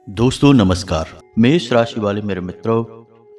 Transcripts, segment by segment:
दोस्तों नमस्कार। मेष राशि वाले मेरे मित्रों,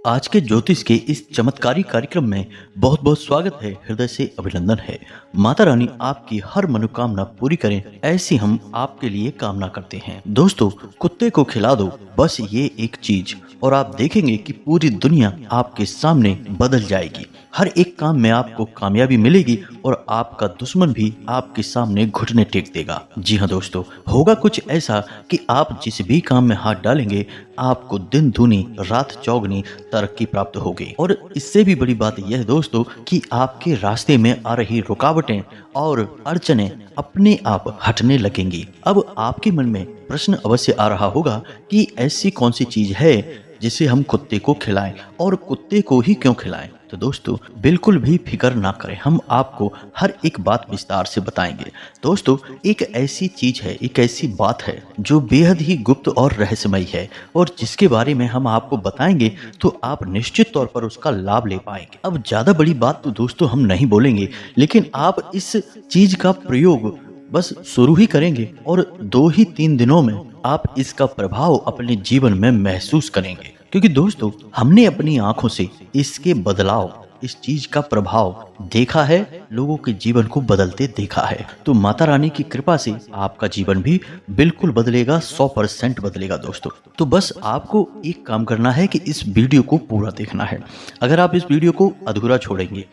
आज के ज्योतिष के इस चमत्कारी कार्यक्रम में बहुत बहुत स्वागत है। हृदय से अभिनंदन है। माता रानी आपकी हर मनोकामना पूरी करें, ऐसी हम आपके लिए कामना करते हैं। दोस्तों, कुत्ते को खिला दो बस ये एक चीज और आप देखेंगे कि पूरी दुनिया आपके सामने बदल जाएगी। हर एक काम में आपको कामयाबी मिलेगी और आपका दुश्मन भी आपके सामने घुटने टेक देगा। जी हाँ दोस्तों, होगा कुछ ऐसा कि आप जिस भी काम में हाथ डालेंगे आपको दिन दूनी रात चौगनी तरक्की प्राप्त होगी। और इससे भी बड़ी बात यह है दोस्तों कि आपके रास्ते में आ रही रुकावटें और अड़चनें अपने आप हटने लगेंगी। अब आपके मन में प्रश्न अवश्य आ रहा होगा कि ऐसी कौन सी चीज है जिसे हम कुत्ते को खिलाएं और कुत्ते को ही क्यों खिलाएं। तो दोस्तों बिल्कुल भी फिक्र ना करें, हम आपको हर एक बात विस्तार से बताएंगे। दोस्तों, एक ऐसी चीज है, एक ऐसी बात है जो बेहद ही गुप्त और रहस्यमयी है और जिसके बारे में हम आपको बताएंगे तो आप निश्चित तौर पर उसका लाभ ले पाएंगे। अब ज्यादा बड़ी बात तो दोस्तों हम नहीं बोलेंगे, लेकिन आप इस चीज का प्रयोग बस शुरू ही करेंगे और 2 ही 3 दिनों में आप इसका प्रभाव अपने जीवन में महसूस करेंगे। क्योंकि दोस्तों हमने अपनी आंखों से इसके बदलाव, इस चीज का प्रभाव देखा है, लोगों के जीवन को बदलते देखा है। तो माता रानी की कृपा से आपका जीवन भी बिल्कुल बदलेगा, 100% बदलेगा दोस्तों। तो बस आपको एक काम करना है कि इस वीडियो को पूरा देखना है। अगर आप इस वीडियो को अधूरा छोड़ेंगे,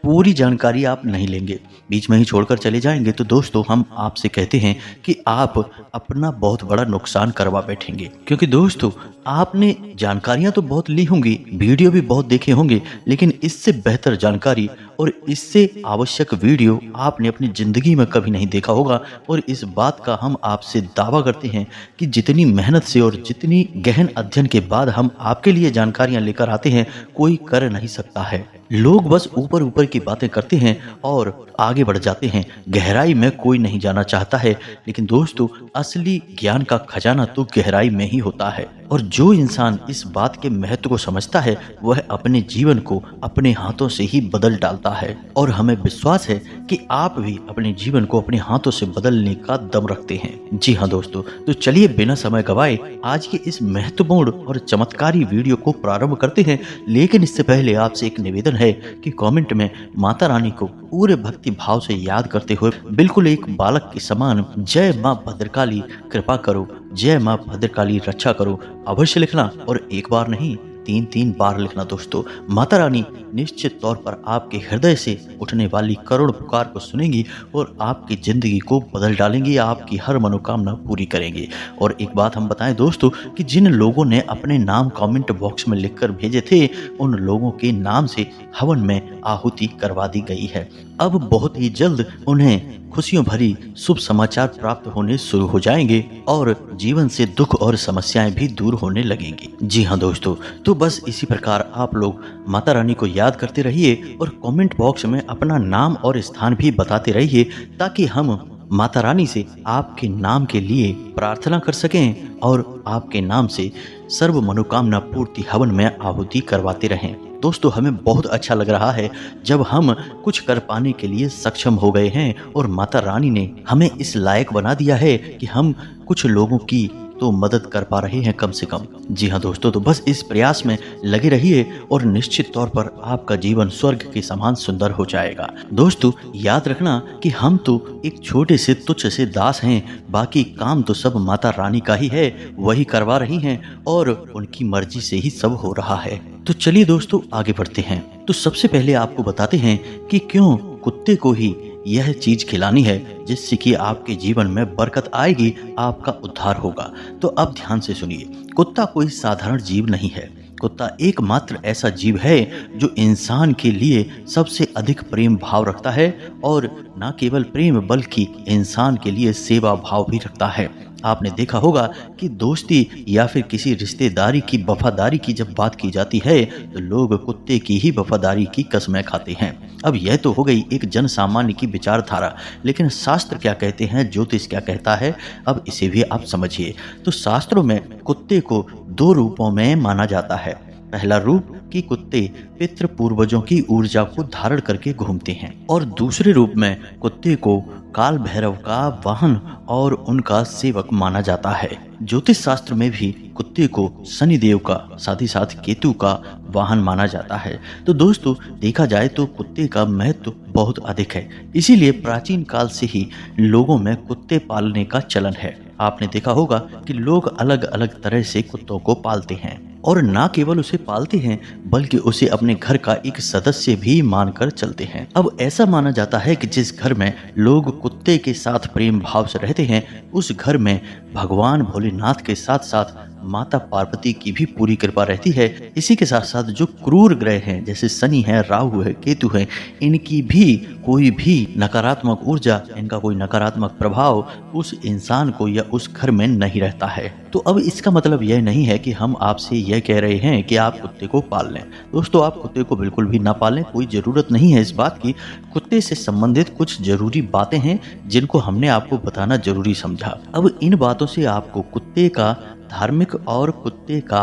पूरी जानकारी आप नहीं लेंगे, बीच में ही छोड़कर चले जाएंगे, तो दोस्तों हम आपसे कहते हैं कि आप अपना बहुत बड़ा नुकसान करवा बैठेंगे। क्योंकि दोस्तों आपने जानकारियां तो बहुत ली होंगी, वीडियो भी बहुत देखे होंगे, लेकिन इससे बेहतर जानकारी और इससे आवश्यक वीडियो आपने अपनी जिंदगी में कभी नहीं देखा होगा। और इस बात का हम आपसे दावा करते हैं कि जितनी मेहनत से और जितनी गहन अध्ययन के बाद हम आपके लिए जानकारियां लेकर आते हैं, कोई कर नहीं सकता है। लोग बस ऊपर ऊपर की बातें करते हैं और आगे बढ़ जाते हैं, गहराई में कोई नहीं जाना चाहता है। लेकिन दोस्तों असली ज्ञान का खजाना तो गहराई में ही होता है। और जो इंसान इस बात के महत्व को समझता है वह अपने जीवन को अपने हाथों से ही बदल डालता है। और हमें विश्वास है कि आप भी अपने जीवन को अपने हाथों से बदलने का दम रखते हैं। जी हाँ दोस्तों, तो चलिए बिना समय गवाए आज के इस महत्वपूर्ण और चमत्कारी वीडियो को प्रारंभ करते हैं। लेकिन इससे पहले आपसे एक निवेदन है कि कमेंट में माता रानी को पूरे भक्ति भाव से याद करते हुए बिल्कुल एक बालक के समान जय माँ भद्रकाली कृपा करो, जय माँ भद्रकाली रक्षा करो अवश्य लिखना। और एक बार नहीं 3 बार लिखना दोस्तों। माता रानी निश्चित तौर पर आपके हृदय से उठने वाली करुण पुकार को सुनेंगी और आपकी जिंदगी को बदल डालेंगी, आपकी हर मनोकामना पूरी करेंगी। और एक बात हम बताएं दोस्तों कि जिन लोगों ने अपने नाम कमेंट बॉक्स में लिखकर भेजे थे, उन लोगों के नाम से हवन में आहुति करवा दी गई है। अब बहुत ही जल्द उन्हें खुशियों भरी शुभ समाचार प्राप्त होने शुरू हो जाएंगे और जीवन से दुख और समस्याएं भी दूर होने लगेंगी। जी हाँ दोस्तों, तो बस इसी प्रकार आप लोग माता रानी को याद करते रहिए और कमेंट बॉक्स में अपना नाम और स्थान भी बताते रहिए, ताकि हम माता रानी से आपके नाम के लिए प्रार्थना कर सकें और आपके नाम से सर्व मनोकामना पूर्ति हवन में आहुति करवाते रहें। दोस्तों हमें बहुत अच्छा लग रहा है जब हम कुछ कर पाने के लिए सक्षम हो गए हैं और माता रानी ने हमें इस लायक बना दिया है कि हम कुछ लोगों की तो मदद कर पा रहे हैं कम से कम। जी हाँ दोस्तों, तो बस इस प्रयास में लगे रहिए और निश्चित तौर पर आपका जीवन स्वर्ग के समान सुंदर हो जाएगा। दोस्तों याद रखना कि हम तो एक छोटे से तुच्छ से दास हैं, बाकी काम तो सब माता रानी का ही है, वही करवा रही हैं और उनकी मर्जी से ही सब हो रहा है। तो चलिए दोस्तों आगे बढ़ते हैं। तो सबसे पहले आपको बताते हैं कि क्यों कुत्ते को ही यह चीज खिलानी है जिससे कि आपके जीवन में बरकत आएगी, आपका उद्धार होगा। तो अब ध्यान से सुनिए, कुत्ता कोई साधारण जीव नहीं है। कुत्ता एकमात्र ऐसा जीव है जो इंसान के लिए सबसे अधिक प्रेम भाव रखता है और न केवल प्रेम बल्कि इंसान के लिए सेवा भाव भी रखता है। आपने देखा होगा कि दोस्ती या फिर किसी रिश्तेदारी की वफादारी की जब बात की जाती है तो लोग कुत्ते की ही वफादारी की कसमें खाते हैं। अब यह तो हो गई एक जन सामान्य की विचारधारा, लेकिन शास्त्र क्या कहते हैं, ज्योतिष क्या कहता है, अब इसे भी आप समझिए। तो शास्त्रों में कुत्ते को 2 रूपों में माना जाता है। पहला रूप कि कुत्ते पितृ पूर्वजों की ऊर्जा को धारण करके घूमते हैं, और दूसरे रूप में कुत्ते को काल भैरव का वाहन और उनका सेवक माना जाता है। ज्योतिष शास्त्र में भी कुत्ते को शनि देव का, साथ ही साथ केतु का वाहन माना जाता है। तो दोस्तों, देखा जाए तो कुत्ते का महत्व बहुत अधिक है, इसीलिए प्राचीन काल से ही लोगों में कुत्ते पालने का चलन है। आपने देखा होगा कि लोग अलग अलग तरह से कुत्तों को पालते हैं, और ना केवल उसे पालते हैं बल्कि उसे अपने घर का एक सदस्य भी मानकर चलते हैं। अब ऐसा माना जाता है कि जिस घर में लोग कुत्ते के साथ प्रेम भाव से रहते हैं, उस घर में भगवान भोलेनाथ के साथ साथ माता पार्वती की भी पूरी कृपा रहती है। इसी के साथ साथ जो क्रूर ग्रह हैं, जैसे शनि है, राहु है, केतु है, इनकी भी कोई भी नकारात्मक ऊर्जा, इनका कोई नकारात्मक प्रभाव उस इंसान को या उस घर में नहीं रहता है। तो अब इसका मतलब यह नहीं है कि हम आपसे यह कह रहे हैं कि आप कुत्ते को पाल लें। दोस्तों, आप कुत्ते को बिल्कुल भी ना पालें, कोई ज़रूरत नहीं है इस बात की। कुत्ते से संबंधित कुछ ज़रूरी बातें हैं जिनको हमने आपको बताना जरूरी समझा। अब इन बातों से आपको कुत्ते का धार्मिक और कुत्ते का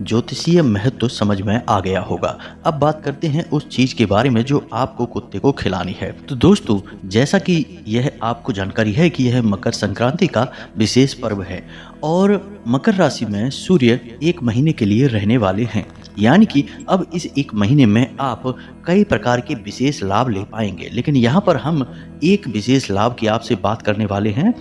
ज्योतिषीय महत्व समझ में आ गया होगा। अब बात करते हैं उस चीज के बारे में जो आपको कुत्ते को खिलानी है। तो दोस्तों, जैसा कि यह आपको जानकारी है कि यह मकर संक्रांति का विशेष पर्व है, और मकर राशि में सूर्य एक महीने के लिए रहने वाले हैं, यानी कि अब इस एक महीने में आप कई प्रकार के विशेष लाभ ले पाएंगे। लेकिन यहाँ पर हम एक विशेष लाभ की आपसे बात करने वाले हैं,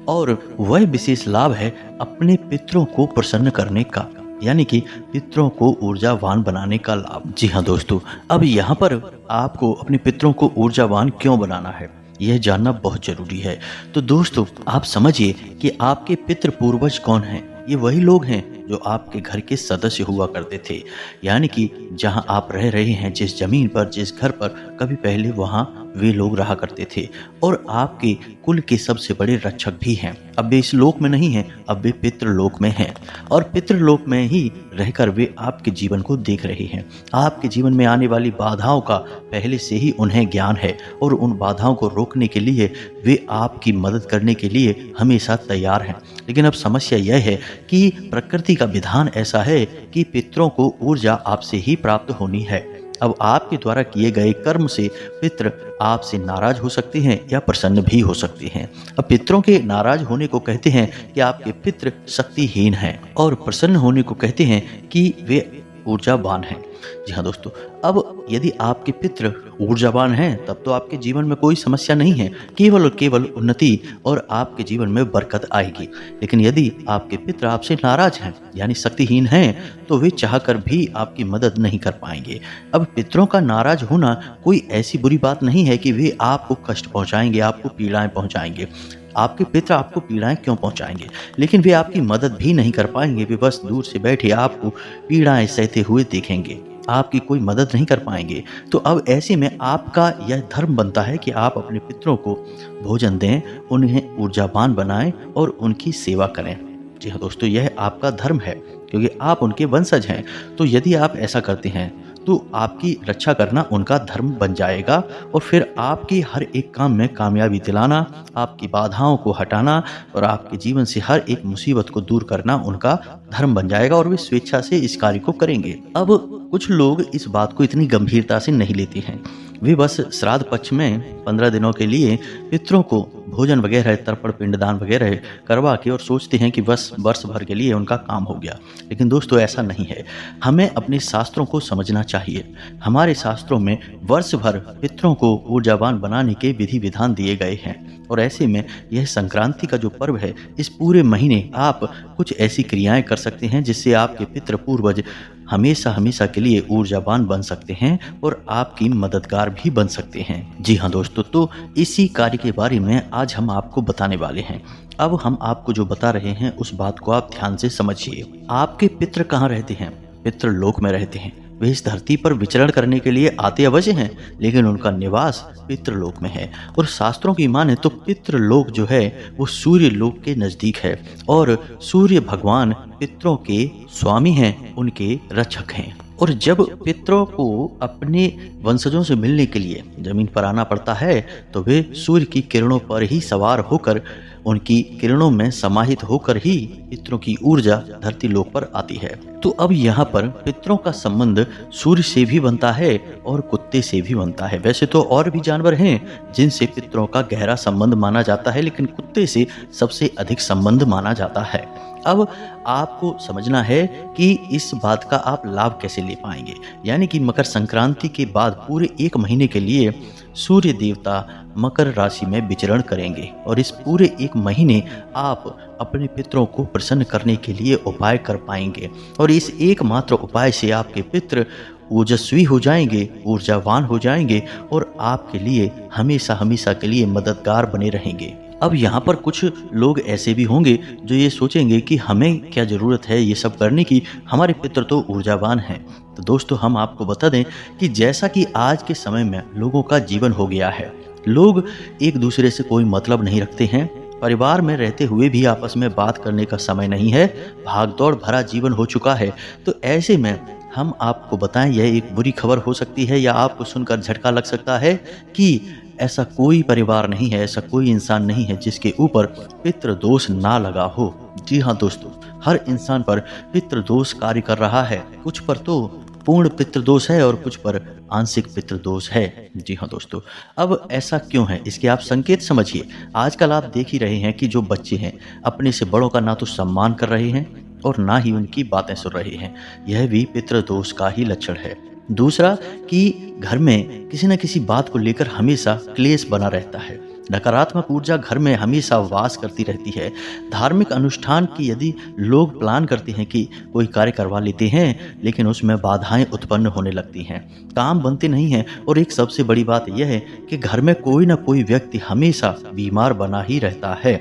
और वह विशेष लाभ है अपने पितरों को प्रसन्न करने का, यानी कि पितरों को ऊर्जावान बनाने का लाभ। जी हाँ दोस्तों, अब यहाँ पर आपको अपने पितरों को ऊर्जावान क्यों बनाना है, यह जानना बहुत जरूरी है। तो दोस्तों, आप समझिए कि आपके पितृ पूर्वज कौन हैं। ये वही लोग हैं जो आपके घर के सदस्य हुआ करते थे, यानी कि जहां आप रह रहे हैं, जिस जमीन पर, जिस घर पर, कभी पहले वहां वे लोग रहा करते थे, और आपके कुल के सबसे बड़े रक्षक भी हैं। अब वे इस लोक में नहीं हैं, अब वे पितृलोक में हैं, और पितृलोक में ही रहकर वे आपके जीवन को देख रहे हैं। आपके जीवन में आने वाली बाधाओं का पहले से ही उन्हें ज्ञान है, और उन बाधाओं को रोकने के लिए वे आपकी मदद करने के लिए हमेशा तैयार हैं। लेकिन अब समस्या यह है कि प्रकृति का विधान ऐसा है कि पितरों को ऊर्जा आपसे ही प्राप्त होनी है। अब आपके द्वारा किए गए कर्म से पितृ आपसे नाराज हो सकते हैं या प्रसन्न भी हो सकते हैं। अब पितरों के नाराज होने को कहते हैं कि आपके पितृ शक्तिहीन हैं, और प्रसन्न होने को कहते हैं कि वे ऊर्जावान हैं। जी हाँ दोस्तों, अब यदि आपके पितृ ऊर्जावान हैं, तब तो आपके जीवन में कोई समस्या नहीं है, केवल और केवल उन्नति और आपके जीवन में बरकत आएगी। लेकिन यदि आपके पितृ आपसे नाराज हैं, यानी शक्तिहीन हैं, तो वे चाहकर भी आपकी मदद नहीं कर पाएंगे। अब पितरों का नाराज होना कोई ऐसी बुरी बात नहीं है कि वे आपको कष्ट पहुंचाएंगे, आपको पीड़ाएं पहुंचाएंगे। आपके पितृ आपको पीड़ाएं क्यों पहुंचाएंगे, लेकिन वे आपकी मदद भी नहीं कर पाएंगे। वे बस दूर से बैठे आपको पीड़ाएं सहते हुए देखेंगे, आपकी कोई मदद नहीं कर पाएंगे। तो अब ऐसे में आपका यह धर्म बनता है कि आप अपने पितरों को भोजन दें, उन्हें ऊर्जावान बनाएं और उनकी सेवा करें। जी हाँ दोस्तों, यह आपका धर्म है, क्योंकि आप उनके वंशज हैं। तो यदि आप ऐसा करते हैं तो आपकी रक्षा करना उनका धर्म बन जाएगा, और फिर आपकी हर एक काम में कामयाबी दिलाना, आपकी बाधाओं को हटाना और आपके जीवन से हर एक मुसीबत को दूर करना उनका धर्म बन जाएगा, और वे स्वेच्छा से इस कार्य को करेंगे। अब कुछ लोग इस बात को इतनी गंभीरता से नहीं लेते हैं। वे बस श्राद्ध पक्ष में 15 दिनों के लिए पितरों को भोजन वगैरह, तर्पण, पिंडदान वगैरह करवा के और सोचते हैं कि बस वर्ष भर के लिए उनका काम हो गया। लेकिन दोस्तों, ऐसा नहीं है। हमें अपने शास्त्रों को समझना चाहिए। हमारे शास्त्रों में वर्ष भर पितरों को ऊर्जावान बनाने के विधि विधान दिए गए हैं, और ऐसे में यह संक्रांति का जो पर्व है, इस पूरे महीने आप कुछ ऐसी क्रियाएं कर सकते हैं जिससे आपके पितृ पूर्वज हमेशा हमेशा के लिए ऊर्जावान बन सकते हैं और आपकी मददगार भी बन सकते हैं। जी हाँ दोस्तों, तो इसी कार्य के बारे में आज हम आपको बताने वाले हैं। अब हम आपको जो बता रहे हैं उस बात को आप ध्यान से समझिए। आपके पितृ कहाँ रहते हैं? पितृलोक में रहते हैं। वे इस धरती पर विचरण करने के लिए आते अवश्य हैं, लेकिन उनका निवास पितृलोक में है। और शास्त्रों की माने तो पितृलोक जो है वो सूर्य लोक के नजदीक है, और सूर्य भगवान पितरों के स्वामी हैं, उनके रक्षक हैं। और जब पितरों को अपने वंशजों से मिलने के लिए जमीन पर आना पड़ता है, तो वे सूर्य की किरणों पर ही सवार होकर उनकी किरणों में समाहित होकर ही पितरों की ऊर्जा धरती लोक पर आती है। तो अब यहाँ पर पितरों का संबंध सूर्य से भी बनता है और कुत्ते से भी बनता है। वैसे तो और भी जानवर हैं जिनसे पितरों का गहरा संबंध माना जाता है, लेकिन कुत्ते से सबसे अधिक संबंध माना जाता है। अब आपको समझना है कि इस बात का आप लाभ कैसे ले पाएंगे। यानी कि मकर संक्रांति के बाद पूरे 1 महीने के लिए सूर्य देवता मकर राशि में विचरण करेंगे और इस पूरे 1 महीने आप अपने पितरों को प्रसन्न करने के लिए उपाय कर पाएंगे और इस एकमात्र उपाय से आपके पितृ ओजस्वी हो जाएंगे, ऊर्जावान हो जाएंगे और आपके लिए हमेशा हमेशा के लिए मददगार बने रहेंगे। अब यहाँ पर कुछ लोग ऐसे भी होंगे जो ये सोचेंगे कि हमें क्या ज़रूरत है ये सब करने की, हमारे पितृ तो ऊर्जावान हैं। तो दोस्तों हम आपको बता दें कि जैसा कि आज के समय में लोगों का जीवन हो गया है, लोग एक दूसरे से कोई मतलब नहीं रखते हैं, परिवार में रहते हुए भी आपस में बात करने का समय नहीं है, भागदौड़ भरा जीवन हो चुका है। तो ऐसे में हम आपको बताएं, यह एक बुरी खबर हो सकती है या आपको सुनकर झटका लग सकता है कि ऐसा कोई परिवार नहीं है, ऐसा कोई इंसान नहीं है जिसके ऊपर पितृ दोष ना लगा हो। जी हाँ दोस्तों, हर इंसान पर पितृ दोष कार्य कर रहा है। कुछ पर तो पूर्ण पितृ दोष है और कुछ पर आंशिक पितृ दोष है। जी हाँ दोस्तों, अब ऐसा क्यों है इसके आप संकेत समझिए। आजकल आप देख ही रहे हैं कि जो बच्चे हैं अपने से बड़ों का ना तो सम्मान कर रहे हैं और ना ही उनकी बातें सुन रहे हैं। यह भी पितृ दोष का ही लक्षण है। दूसरा कि घर में किसी न किसी बात को लेकर हमेशा क्लेश बना रहता है, नकारात्मक ऊर्जा घर में हमेशा वास करती रहती है। धार्मिक अनुष्ठान की यदि लोग प्लान करते हैं कि कोई कार्य करवा लेते हैं, लेकिन उसमें बाधाएं उत्पन्न होने लगती हैं, काम बनते नहीं हैं और एक सबसे बड़ी बात यह है कि घर में कोई ना कोई व्यक्ति हमेशा बीमार बना ही रहता है।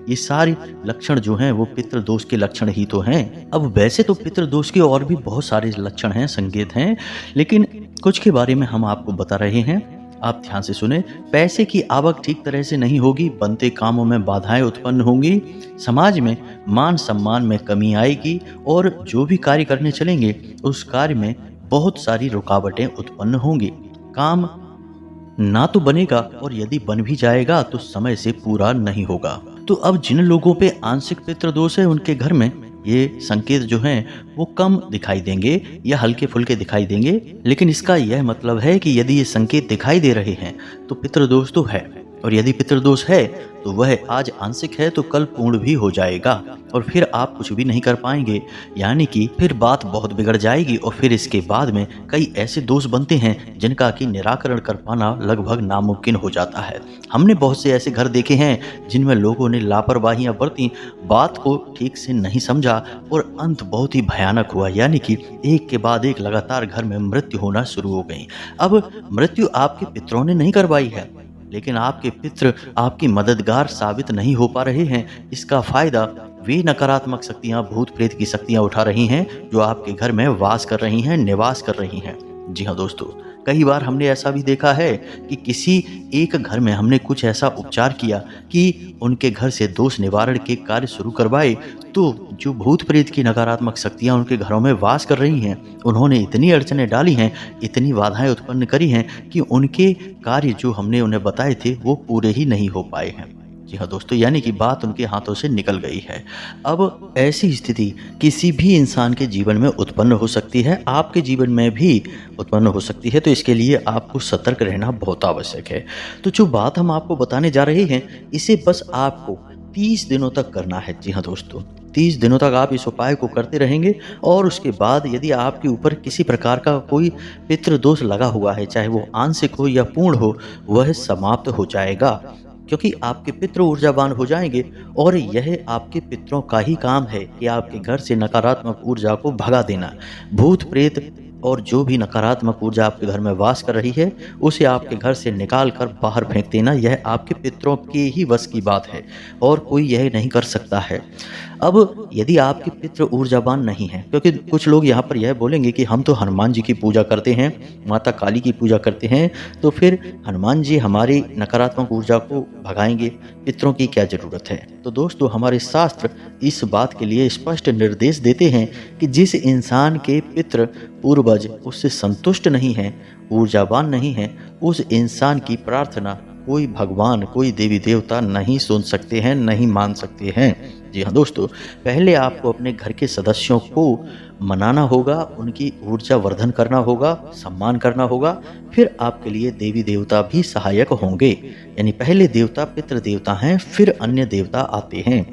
ये सारी लक्षण जो हैं वो पितृदोष के लक्षण ही तो हैं। अब वैसे तो पितृदोष के और भी बहुत सारे लक्षण हैं, संकेत हैं, लेकिन कुछ के बारे में हम आपको बता रहे हैं। आप ध्यान से सुने। पैसे की आवक ठीक तरह से नहीं होगी, बनते कामों में बाधाएं उत्पन्न होंगी, समाज में मान सम्मान में कमी आएगी और जो भी कार्य करने चलेंगे उस कार्य में बहुत सारी रुकावटें उत्पन्न होंगी। काम ना तो बनेगा और यदि बन भी जाएगा तो समय से पूरा नहीं होगा। तो अब जिन लोगों पे आंशिक पितृदोष है उनके घर में ये संकेत जो हैं वो कम दिखाई देंगे या हल्के फुल्के दिखाई देंगे, लेकिन इसका यह मतलब है कि यदि ये संकेत दिखाई दे रहे हैं तो पितृदोष तो है, और यदि पितृदोष है तो वह आज आंशिक है तो कल पूर्ण भी हो जाएगा और फिर आप कुछ भी नहीं कर पाएंगे। यानी कि फिर बात बहुत बिगड़ जाएगी और फिर इसके बाद में कई ऐसे दोष बनते हैं जिनका कि निराकरण कर पाना लगभग नामुमकिन हो जाता है। हमने बहुत से ऐसे घर देखे हैं जिनमें लोगों ने लापरवाहियां बरती, बात को ठीक से नहीं समझा और अंत बहुत ही भयानक हुआ। यानी कि एक के बाद एक लगातार घर में मृत्यु होना शुरू हो गई। अब मृत्यु आपके पितरों ने नहीं करवाई है, लेकिन आपके पितृ आपकी मददगार साबित नहीं हो पा रहे हैं। इसका फायदा वे नकारात्मक शक्तियां, भूत प्रेत की शक्तियां उठा रही हैं जो आपके घर में वास कर रही हैं, निवास कर रही हैं। जी हाँ दोस्तों, कई बार हमने ऐसा भी देखा है कि किसी एक घर में हमने कुछ ऐसा उपचार किया कि उनके घर से दोष निवारण के कार्य शुरू करवाए, तो जो भूत प्रेत की नकारात्मक शक्तियां उनके घरों में वास कर रही हैं, उन्होंने इतनी अड़चनें डाली हैं, इतनी बाधाएं उत्पन्न करी हैं कि उनके कार्य जो हमने उन्हें बताए थे वो पूरे ही नहीं हो पाए हैं। जी हाँ दोस्तों, यानी कि बात उनके हाथों से निकल गई है। अब ऐसी स्थिति किसी भी इंसान के जीवन में उत्पन्न हो सकती है, आपके जीवन में भी उत्पन्न हो सकती है, तो इसके लिए आपको सतर्क रहना बहुत आवश्यक है। तो जो बात हम आपको बताने जा रहे हैं इसे बस आपको 30 दिनों तक करना है। जी हाँ दोस्तों, 30 दिनों तक आप इस उपाय को करते रहेंगे और उसके बाद यदि आपके ऊपर किसी प्रकार का कोई पितृदोष लगा हुआ है, चाहे वो आंशिक हो या पूर्ण हो, वह समाप्त हो जाएगा, क्योंकि आपके पितृ ऊर्जावान हो जाएंगे और यह आपके पितरों का ही काम है कि आपके घर से नकारात्मक ऊर्जा को भगा देना। भूत प्रेत और जो भी नकारात्मक ऊर्जा आपके घर में वास कर रही है उसे आपके घर से निकाल कर बाहर फेंक देना, यह आपके पितरों के ही वश की बात है और कोई यह नहीं कर सकता है। अब यदि आपके पितृ ऊर्जावान नहीं है, क्योंकि कुछ लोग यहाँ पर यह बोलेंगे कि हम तो हनुमान जी की पूजा करते हैं, माता काली की पूजा करते हैं, तो फिर हनुमान जी हमारी नकारात्मक ऊर्जा को भगाएंगे, पितरों की क्या ज़रूरत है। तो दोस्तों, हमारे शास्त्र इस बात के लिए स्पष्ट निर्देश देते हैं कि जिस इंसान के पितृ पूर्वज उससे संतुष्ट नहीं हैं, ऊर्जावान नहीं हैं, उस इंसान की प्रार्थना कोई भगवान, कोई देवी देवता नहीं सुन सकते हैं, नहीं मान सकते हैं। जी हाँ दोस्तों, पहले आपको अपने घर के सदस्यों को मनाना होगा, उनकी ऊर्जा वर्धन करना होगा, सम्मान करना होगा, फिर आपके लिए देवी देवता भी सहायक होंगे। यानी पहले देवता पितृ देवता हैं, फिर अन्य देवता आते हैं।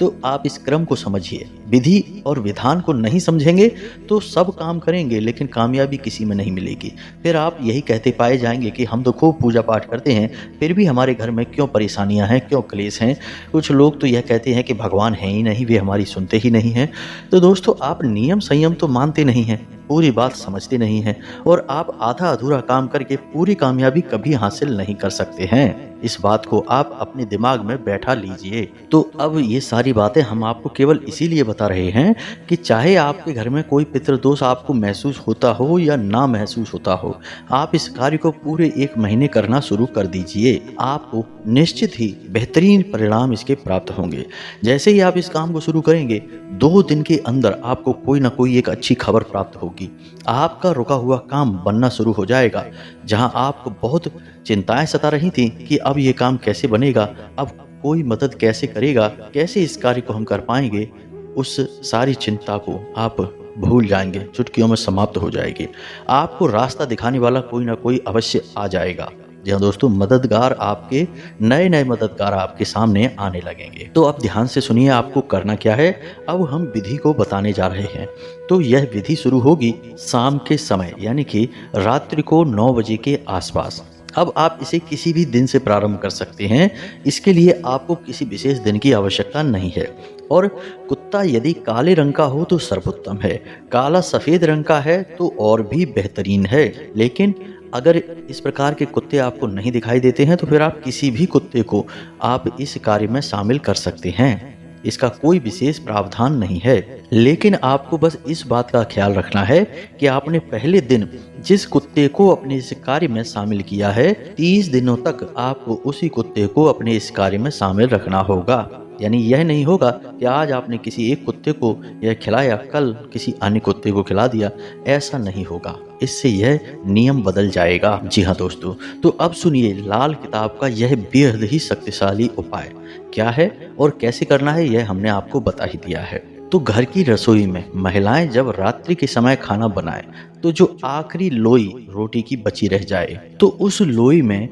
तो आप इस क्रम को समझिए। विधि और विधान को नहीं समझेंगे तो सब काम करेंगे लेकिन कामयाबी किसी में नहीं मिलेगी। फिर आप यही कहते पाए जाएंगे कि हम तो खूब पूजा पाठ करते हैं, फिर भी हमारे घर में क्यों परेशानियां हैं, क्यों क्लेश हैं। कुछ लोग तो यह कहते हैं कि भगवान है ही नहीं, वे हमारी सुनते ही नहीं हैं। तो दोस्तों, आप नियम संयम तो मानते नहीं हैं, पूरी बात समझते नहीं हैं, और आप आधा अधूरा काम करके पूरी कामयाबी कभी हासिल नहीं कर सकते हैं। इस बात को आप अपने दिमाग में बैठा लीजिए। तो अब ये सारी बातें हम आपको केवल इसीलिए बता रहे हैं कि चाहे आपके घर में कोई पितृदोष आपको महसूस होता हो या ना महसूस होता हो, आप इस कार्य को पूरे 1 महीने करना शुरू कर दीजिए। आपको निश्चित ही बेहतरीन परिणाम इसके प्राप्त होंगे। जैसे ही आप इस काम को शुरू करेंगे, 2 दिन के अंदर आपको कोई ना कोई एक अच्छी खबर प्राप्त होगी। आपका रुका हुआ काम बनना शुरू हो जाएगा। जहां आपको बहुत चिंताएं सता रही थी कि अब ये काम कैसे बनेगा, अब कोई मदद कैसे करेगा, कैसे इस कार्य को हम कर पाएंगे, उस सारी चिंता को आप भूल जाएंगे, चुटकियों में समाप्त हो जाएगी। आपको रास्ता दिखाने वाला कोई ना कोई अवश्य आ जाएगा। जी हाँ दोस्तों, मददगार आपके नए नए मददगार आपके सामने आने लगेंगे। तो अब ध्यान से सुनिए, आपको करना क्या है। अब हम विधि को बताने जा रहे हैं। तो यह विधि शुरू होगी शाम के समय, यानी कि रात्रि को 9 बजे के आसपास। अब आप इसे किसी भी दिन से प्रारंभ कर सकते हैं। इसके लिए आपको किसी विशेष दिन की आवश्यकता नहीं है। और कुत्ता यदि काले रंग का हो तो सर्वोत्तम है, काला सफ़ेद रंग का है तो और भी बेहतरीन है। लेकिन अगर इस प्रकार के कुत्ते आपको नहीं दिखाई देते हैं तो फिर आप किसी भी कुत्ते को आप इस कार्य में शामिल कर सकते हैं। इसका कोई विशेष प्रावधान नहीं है। लेकिन आपको बस इस बात का ख्याल रखना है कि आपने पहले दिन जिस कुत्ते को अपने इस कार्य में शामिल किया है, 30 दिनों तक आपको उसी कुत्ते को अपने इस कार्य में शामिल रखना होगा। यानी यह नहीं होगा कि आज आपने किसी एक कुत्ते को यह खिलाया, कल किसी अन्य कुत्ते को खिला दिया। ऐसा नहीं होगा, इससे यह नियम बदल जाएगा। जी हाँ दोस्तों, तो अब सुनिए लाल किताब का यह बेहद ही शक्तिशाली उपाय क्या है और कैसे करना है, यह हमने आपको बता ही दिया है। तो घर की रसोई में महिलाएं जब रात्रि के समय खाना बनाएं, तो जो आखिरी लोई रोटी की बची रह जाए, तो उस लोई में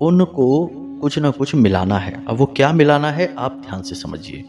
उनको कुछ ना कुछ मिलाना है। अब वो क्या मिलाना है, आप ध्यान से समझिए।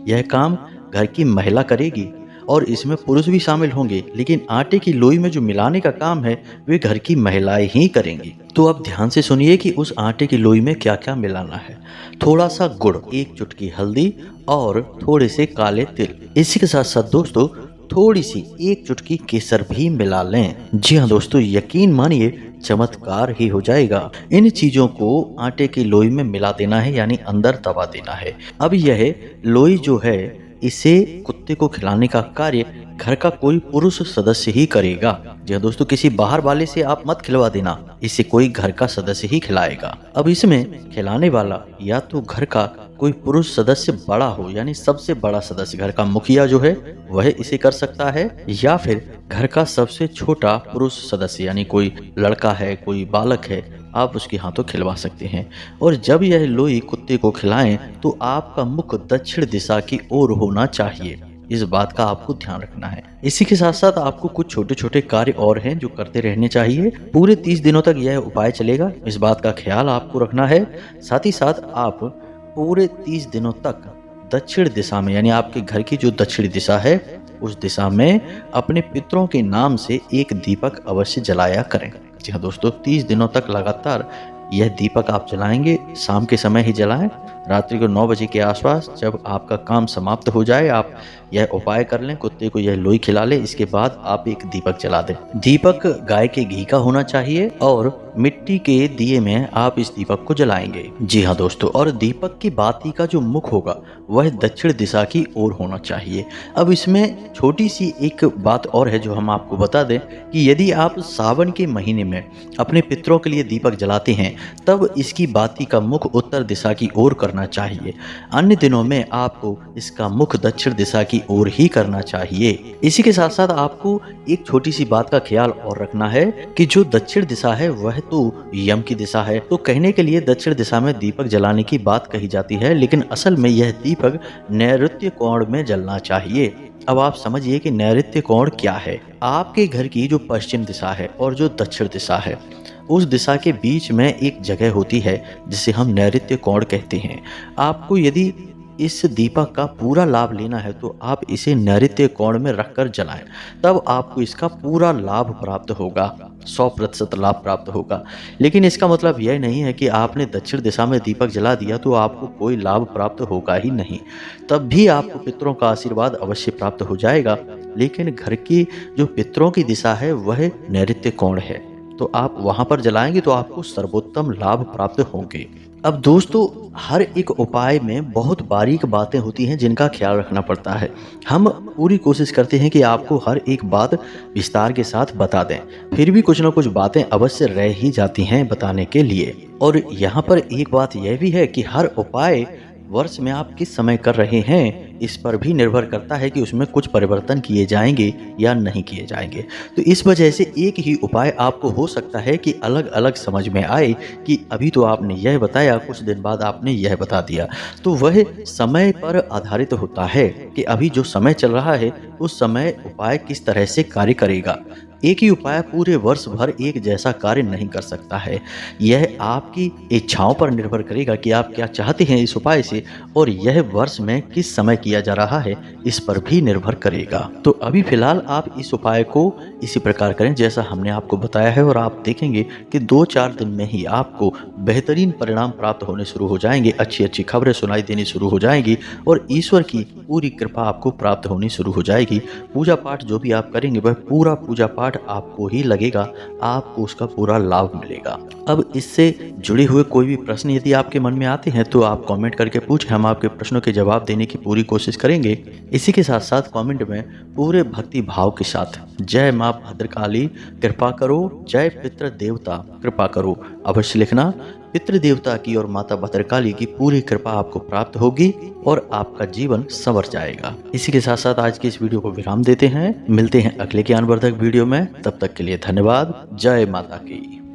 यह काम घर की महिला करेगी और इसमें पुरुष भी शामिल होंगे, लेकिन आटे की लोई में जो मिलाने का काम है वे घर की महिलाएं ही करेंगी। तो अब ध्यान से सुनिए कि उस आटे की लोई में क्या क्या मिलाना है। थोड़ा सा गुड़, 1 चुटकी हल्दी और थोड़े से काले तिल। इसी के साथ साथ दोस्तों थोड़ी सी 1 चुटकी केसर भी मिला लें। जी हाँ दोस्तों, यकीन मानिए चमत्कार ही हो जाएगा। इन चीजों को आटे की लोई में मिला देना है, यानी अंदर दबा देना है। अब यह लोई जो है, इसे कुत्ते को खिलाने का कार्य घर का कोई पुरुष सदस्य ही करेगा। जी हाँ दोस्तों, किसी बाहर वाले से आप मत खिलवा देना, इसे कोई घर का सदस्य ही खिलाएगा। अब इसमें खिलाने वाला या तो घर का कोई पुरुष सदस्य बड़ा हो, यानी सबसे बड़ा सदस्य घर का मुखिया जो है वह इसे कर सकता है, या फिर घर का सबसे छोटा पुरुष सदस्य यानी कोई लड़का है, कोई बालक है, आप उसके हाथों खिलवा सकते हैं। और जब यह लोई कुत्ते को खिलाएं तो आपका मुख दक्षिण दिशा की ओर होना चाहिए। इस बात का आपको ध्यान रखना है। इसी के साथ साथ आपको कुछ छोटे छोटे कार्य और हैं जो करते रहने चाहिए। पूरे 30 दिनों तक यह उपाय चलेगा, इस बात का ख्याल आपको रखना है। साथ ही साथ आप पूरे 30 दिनों तक दक्षिण दिशा में, यानी आपके घर की जो दक्षिण दिशा है उस दिशा में अपने पितरों के नाम से एक दीपक अवश्य जलाया करें। जी हाँ दोस्तों, 30 दिनों तक लगातार यह दीपक आप जलाएंगे। शाम के समय ही जलाएं, रात्रि को 9 बजे के आसपास। जब आपका काम समाप्त हो जाए आप यह उपाय कर लें, कुत्ते को यह लोई खिला लें। इसके बाद आप एक दीपक जला दें। दीपक गाय के घी का होना चाहिए और मिट्टी के दिए में आप इस दीपक को जलाएंगे। जी हाँ दोस्तों, और दीपक की बाती का जो मुख होगा वह दक्षिण दिशा की ओर होना चाहिए। अब इसमें छोटी सी एक बात और है जो हम आपको बता दें कि यदि आप सावन के महीने में अपने पितरों के लिए दीपक जलाते हैं तब इसकी बाती का मुख उत्तर दिशा की ओर करना चाहिए। अन्य दिनों में आपको इसका मुख दक्षिण दिशा की ओर ही करना चाहिए। इसी के साथ साथ आपको एक छोटी सी बात का ख्याल और रखना है कि जो दक्षिण दिशा है वह तो यम की दिशा है। तो कहने के लिए दक्षिण दिशा में दीपक जलाने की बात कही जाती है, लेकिन असल में यह दीपक नैऋत्य कोण में जलना चाहिए। अब आप समझिए कि नैऋत्य कोण क्या है। आपके घर की जो पश्चिम दिशा है और जो दक्षिण दिशा है, उस दिशा के बीच में एक जगह होती है जिसे हम नैऋत्य कोण कहते हैं। आपको यदि इस दीपक का पूरा लाभ लेना है तो आप इसे नैऋत्य कोण में रखकर जलाएं, तब आपको इसका पूरा लाभ प्राप्त होगा, 100% लाभ प्राप्त होगा। लेकिन इसका मतलब यह नहीं है कि आपने दक्षिण दिशा में दीपक जला दिया तो आपको कोई लाभ प्राप्त होगा ही नहीं। तब भी आपको पितरों का आशीर्वाद अवश्य प्राप्त हो जाएगा, लेकिन घर की जो पितरों की दिशा है वह नैऋत्य कोण है, तो आप वहां पर जलाएंगे तो आपको सर्वोत्तम लाभ प्राप्त होंगे। अब दोस्तों, हर एक उपाय में बहुत बारीक बातें होती हैं जिनका ख्याल रखना पड़ता है। हम पूरी कोशिश करते हैं कि आपको हर एक बात विस्तार के साथ बता दें, फिर भी कुछ न कुछ बातें अवश्य रह ही जाती हैं बताने के लिए। और यहाँ पर एक बात यह भी है कि हर उपाय वर्ष में आप किस समय कर रहे हैं इस पर भी निर्भर करता है कि उसमें कुछ परिवर्तन किए जाएंगे या नहीं किए जाएंगे। तो इस वजह से एक ही उपाय आपको हो सकता है कि अलग अलग समझ में आए कि अभी तो आपने यह बताया, कुछ दिन बाद आपने यह बता दिया। तो वह समय पर आधारित होता है कि अभी जो समय चल रहा है उस समय उपाय किस तरह से कार्य करेगा। एक ही उपाय पूरे वर्ष भर एक जैसा कार्य नहीं कर सकता है। यह आपकी इच्छाओं पर निर्भर करेगा कि आप क्या चाहते हैं इस उपाय से, और यह वर्ष में किस समय किया जा रहा है इस पर भी निर्भर करेगा। तो अभी फिलहाल आप इस उपाय को इसी प्रकार करें जैसा हमने आपको बताया है, और आप देखेंगे कि 2-4 दिन में ही आपको बेहतरीन परिणाम प्राप्त होने शुरू हो जाएंगे, अच्छी अच्छी खबरें सुनाई देनी शुरू हो जाएंगी और ईश्वर की पूरी कृपा आपको प्राप्त होनी शुरू हो जाएगी। पूजा पाठ जो भी आप करेंगे वह पूरा पूजा पाठ आपको ही लगेगा, आपको उसका पूरा लाभ मिलेगा। अब इससे जुड़े हुए कोई भी प्रश्न यदि आपके मन में आते हैं तो आप कमेंट करके पूछें, हम आपके प्रश्नों के जवाब देने की पूरी कोशिश करेंगे। इसी के साथ साथ कमेंट में पूरे भक्ति भाव के साथ जय माँ भद्रकाली कृपा करो, जय पितृ देवता कृपा करो अवश्य लिखना। पितृ देवता की और माता भद्रकाली की पूरी कृपा आपको प्राप्त होगी और आपका जीवन संवर जाएगा। इसी के साथ साथ आज की इस वीडियो को विराम देते हैं, मिलते हैं अगले ज्ञानवर्धक वीडियो में। तब तक के लिए धन्यवाद। जय माता की।